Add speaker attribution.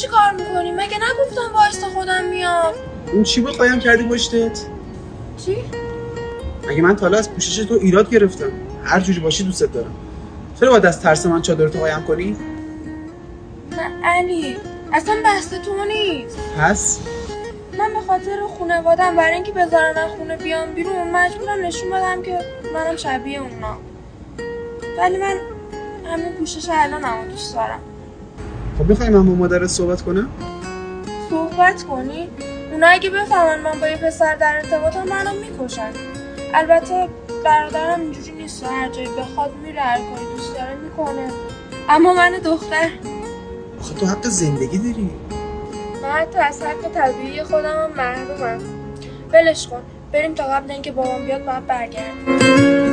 Speaker 1: چی کار میکنی؟ مگه نگفتم وایستا خودم میام؟
Speaker 2: اون چی بود قایم کردی پشتت؟
Speaker 1: چی؟
Speaker 2: مگه من تا حالا از پوشش تو ایراد گرفتم؟ هر جوری باشی دوستت دارم. چرا باید از ترس من چادرتو قایم کنی؟
Speaker 1: نه علی، اصلا بحث تو نیست.
Speaker 2: پس؟
Speaker 1: من به خاطر خانواده‌ام برای اینکه بذارن از خونه بیام بیرون مجبورم نشون بدم که منم شبیه اونا. ولی من همین پوشش الانمو دوست دارم.
Speaker 2: خب بخوای من با مادرت صحبت کنم؟
Speaker 1: صحبت کنی؟ اونا اگه بفهمن من با یه پسر در ارتباطم منو میکشن. البته برادرم اینجوری نیست، هر جایی بخواد میره، هر کاری دوست داره میکنه. اما من دختر،
Speaker 2: آخه تو حق زندگی داری.
Speaker 1: من حتی از حق طبیعی خودم هم محرومم. ولش کن، بریم تا قبل اینکه بابام بیاد باید برگردیم.